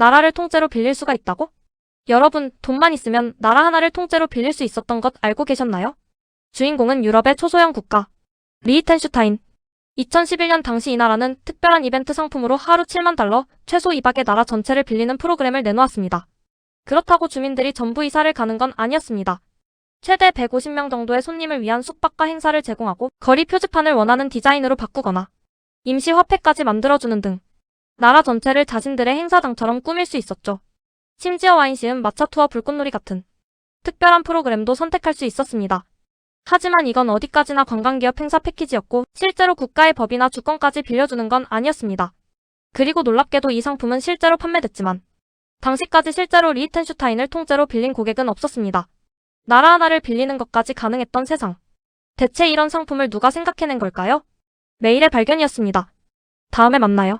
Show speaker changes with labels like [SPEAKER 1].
[SPEAKER 1] 나라를 통째로 빌릴 수가 있다고? 여러분, 돈만 있으면 나라 하나를 통째로 빌릴 수 있었던 것 알고 계셨나요? 주인공은 유럽의 초소형 국가, 리히텐슈타인. 2011년 당시 이 나라는 특별한 이벤트 상품으로 하루 7만 달러, 최소 2박의 나라 전체를 빌리는 프로그램을 내놓았습니다. 그렇다고 주민들이 전부 이사를 가는 건 아니었습니다. 최대 150명 정도의 손님을 위한 숙박과 행사를 제공하고 거리 표지판을 원하는 디자인으로 바꾸거나 임시 화폐까지 만들어주는 등 나라 전체를 자신들의 행사장처럼 꾸밀 수 있었죠. 심지어 와인 시음, 마차 투어, 불꽃놀이 같은 특별한 프로그램도 선택할 수 있었습니다. 하지만 이건 어디까지나 관광기업 행사 패키지였고 실제로 국가의 법이나 주권까지 빌려주는 건 아니었습니다. 그리고 놀랍게도 이 상품은 실제로 판매됐지만 당시까지 실제로 리히텐슈타인을 통째로 빌린 고객은 없었습니다. 나라 하나를 빌리는 것까지 가능했던 세상. 대체 이런 상품을 누가 생각해낸 걸까요? 매일의 발견이었습니다. 다음에 만나요.